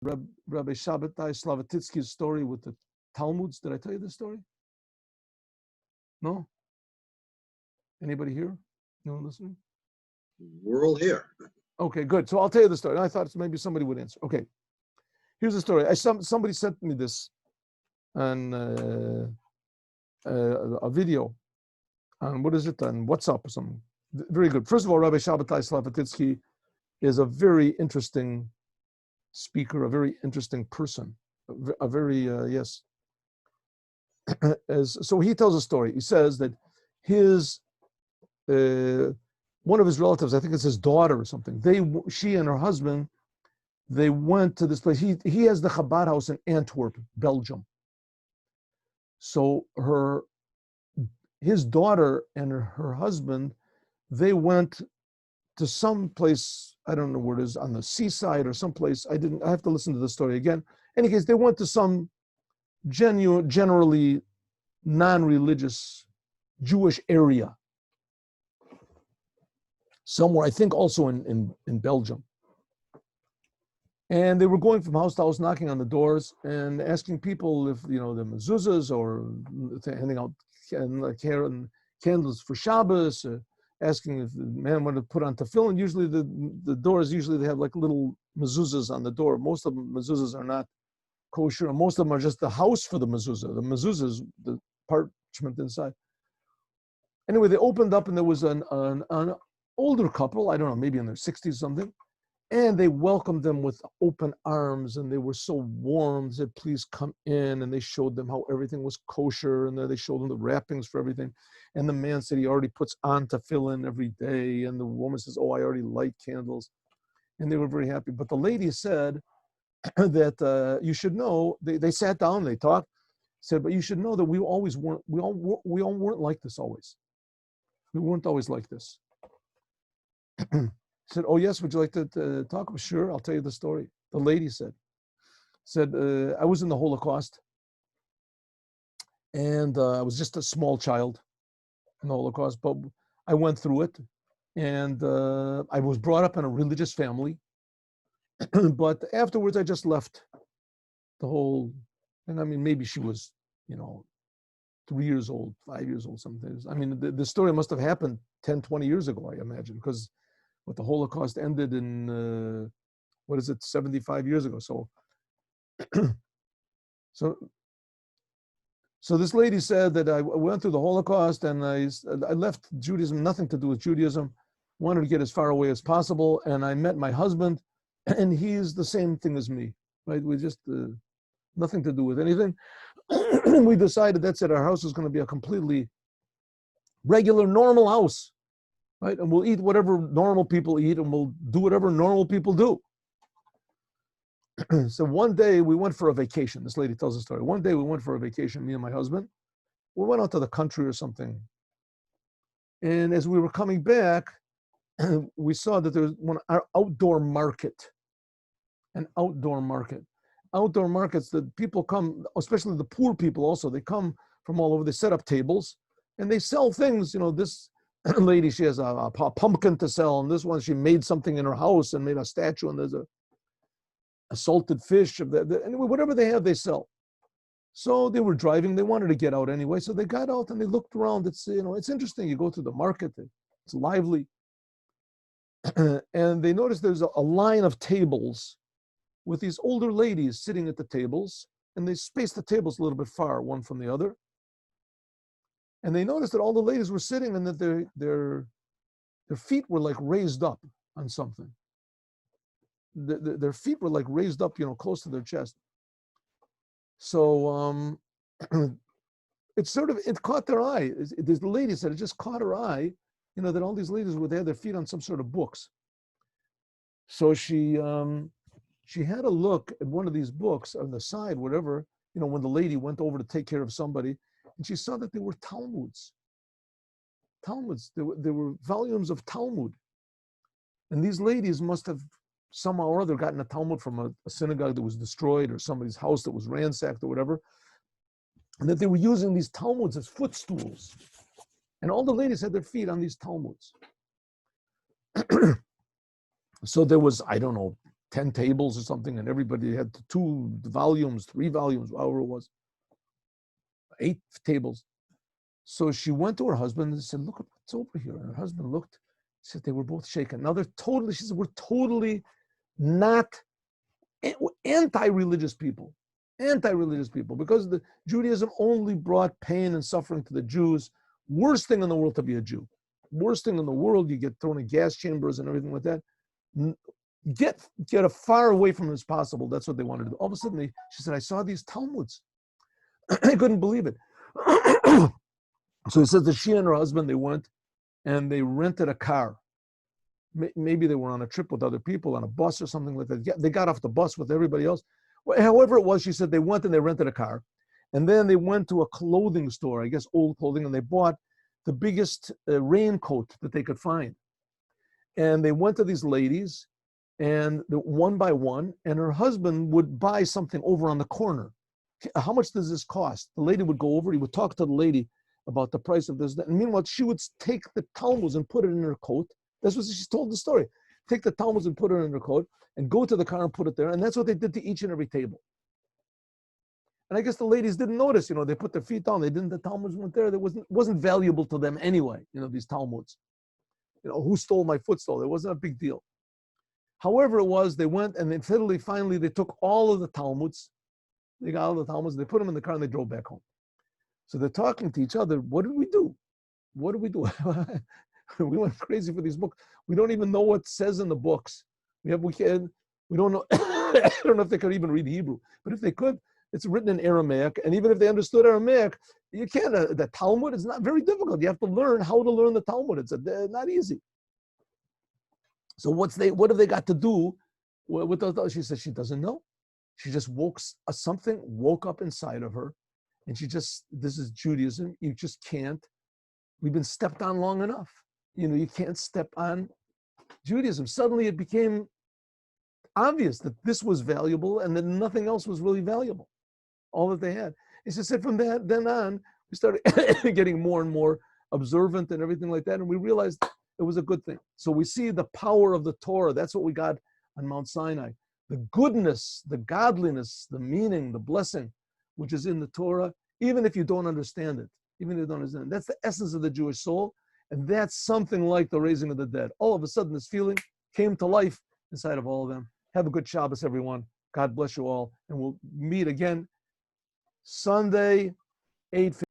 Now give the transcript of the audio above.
Rabbi Shabbatai Slavatitsky's story with the Talmuds. Did I tell you this story? No? Anybody here? No one listening? We're all here. Okay, good. So I'll tell you the story. I thought maybe somebody would answer. Okay, here's the story. Somebody sent me this on a video on, what is it, on WhatsApp or something. Very good. First of all, Rabbi Shabbatai Slavatitsky is a very interesting speaker, a very interesting person, a very, yes. So he tells a story. He says that his, one of his relatives, I think it's his daughter or something, she and her husband, they went to this place. He has the Chabad house in Antwerp, Belgium. So his daughter and her husband, they went to some place, I don't know where it is, on the seaside or someplace. I have to listen to the story again. In any case, they went to some generally non-religious Jewish area. Somewhere, I think also in Belgium. And they were going from house to house, knocking on the doors and asking people if, the mezuzahs or handing out candles for Shabbos, asking if the man wanted to put on tefillin. Usually the doors, they have like little mezuzahs on the door. Most of the mezuzahs are not kosher, and most of them are just the house for the mezuzah. The mezuzah is the parchment inside. Anyway, they opened up and there was an older couple, I don't know, maybe in their 60s something, and they welcomed them with open arms, and they were so warm. They said, please come in, and they showed them how everything was kosher, and they showed them the wrappings for everything. And the man said he already puts on tefillin every day, and the woman says, oh, I already light candles. And they were very happy. But the lady said that you should know, they sat down, they talked, said, but you should know that we all weren't like this always. We weren't always like this. Said, oh yes, would you like to talk about? Sure, I'll tell you the story. The lady said, I was in the Holocaust, and I was just a small child in the Holocaust, but I went through it, and I was brought up in a religious family, but afterwards I just left the whole, and I mean, maybe she was, 3 years old, 5 years old, something. I mean, the story must have happened 10, 20 years ago, I imagine, because the Holocaust ended in, 75 years ago. So this lady said that I went through the Holocaust and I left Judaism, nothing to do with Judaism, wanted to get as far away as possible, and I met my husband, and he's the same thing as me, right? We just, nothing to do with anything. We decided that's it, our house is going to be a completely regular, normal house. Right? And we'll eat whatever normal people eat, and we'll do whatever normal people do. So one day we went for a vacation. This lady tells a story. One day we went for a vacation, me and my husband. We went out to the country or something. And as we were coming back, we saw that there was one outdoor market. An outdoor market. Outdoor markets that people come, especially the poor people also, they come from all over. They set up tables and they sell things. This lady, she has a pumpkin to sell, and this one she made something in her house and made a statue, and there's a salted fish. Anyway, whatever they have, they sell. So they were driving. They wanted to get out anyway, so they got out and they looked around. It's it's interesting. You go through the market, it's lively, and they noticed there's a line of tables with these older ladies sitting at the tables, and they spaced the tables a little bit far, one from the other. And they noticed that all the ladies were sitting and that their feet were like raised up on something. Their feet were like raised up, close to their chest. So it caught their eye. The lady said it just caught her eye, that all these ladies they had their feet on some sort of books. So she had a look at one of these books on the side, whatever, when the lady went over to take care of somebody. And she saw that there were Talmuds. There were volumes of Talmud. And these ladies must have somehow or other gotten a Talmud from a synagogue that was destroyed or somebody's house that was ransacked or whatever. And that they were using these Talmuds as footstools. And all the ladies had their feet on these Talmuds. So there was, I don't know, 10 tables or something, and everybody had 2 volumes, 3 volumes, however it was, 8 tables. So she went to her husband and said, look at what's over here. And her husband looked, said they were both shaken. Now she said, we're totally not anti-religious people, because the Judaism only brought pain and suffering to the Jews. Worst thing in the world to be a Jew. Worst thing in the world, you get thrown in gas chambers and everything like that. Get as far away from it as possible. That's what they wanted to do. All of a sudden, she said, I saw these Talmuds. I couldn't believe it. So it says that she and her husband, they went and they rented a car. Maybe they were on a trip with other people on a bus or something like that. They got off the bus with everybody else. However it was, she said they went and they rented a car. And then they went to a clothing store, I guess old clothing, and they bought the biggest raincoat that they could find. And they went to these ladies, and one by one, and her husband would buy something over on the corner. How much does this cost? The lady would go over, he would talk to the lady about the price of this. And meanwhile, she would take the Talmuds and put it in her coat. That's what she told the story. Take the Talmuds and put it in her coat and go to the car and put it there. And that's what they did to each and every table. And I guess the ladies didn't notice, they put their feet down. The Talmuds weren't there. It wasn't valuable to them anyway, these Talmuds. Who stole my footstool? It wasn't a big deal. However it was, they went and then finally they took all of the Talmuds. They got all the Talmuds, they put them in the car and they drove back home. So they're talking to each other. What did we do? What did we do? We went crazy for these books. We don't even know what it says in the books. We don't know. I don't know if they could even read Hebrew, but if they could, it's written in Aramaic. And even if they understood Aramaic, you can't. The Talmud is not very difficult. You have to learn how to learn the Talmud. It's not easy. So what have they got to do with those? She says she doesn't know. She just something woke up inside of her, and this is Judaism. You just can't. We've been stepped on long enough. You can't step on Judaism. Suddenly it became obvious that this was valuable and that nothing else was really valuable. All that they had. He said from then on, we started getting more and more observant and everything like that, and we realized it was a good thing. So we see the power of the Torah. That's what we got on Mount Sinai. The goodness, the godliness, the meaning, the blessing, which is in the Torah, even if you don't understand it. Even if you don't understand it. That's the essence of the Jewish soul. And that's something like the raising of the dead. All of a sudden, this feeling came to life inside of all of them. Have a good Shabbos, everyone. God bless you all. And we'll meet again Sunday, 8:15.